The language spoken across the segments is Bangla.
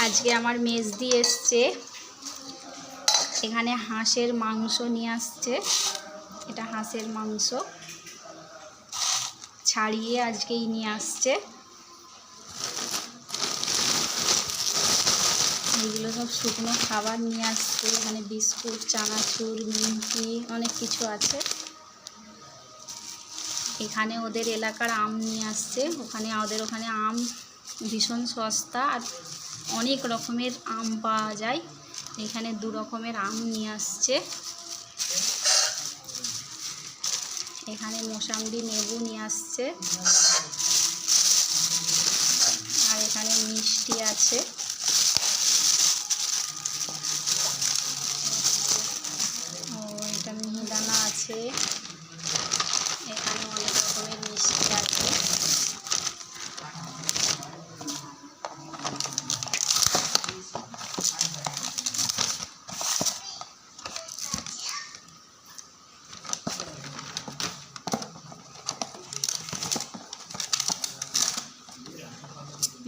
আজকে আমার মেজদি এসছে, এখানে হাঁসের মাংস নিয়ে আসছে। এটা হাঁসের মাংস ছাড়িয়ে আজকেই নিয়ে আসছে। এগুলো সব শুকনো খাবার নিয়ে আসছে। এখানে বিস্কুট, চানাচুর, নিমকি অনেক কিছু আছে। এখানে ওদের এলাকার আম নিয়ে আসছে। ওখানে আম ভীষণ সস্তা আর অনেক রকমের আম পাওয়া যায়। এখানে 2 রকমের আম নিয়ে আসছে। এখানে মোসাম্বি লেবু নিয়ে আসছে। আর এখানে মিষ্টি আছে। ও এটা মিহিদানা আছে। এখানে অনেক রকমের মিষ্টি আছে।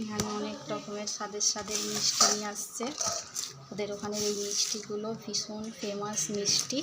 এখানে অনেক রকমের স্বাদের মিষ্টি নিয়ে আসছে। ওদের ওখানের এই মিষ্টিগুলো ভীষণ ফেমাস মিষ্টি।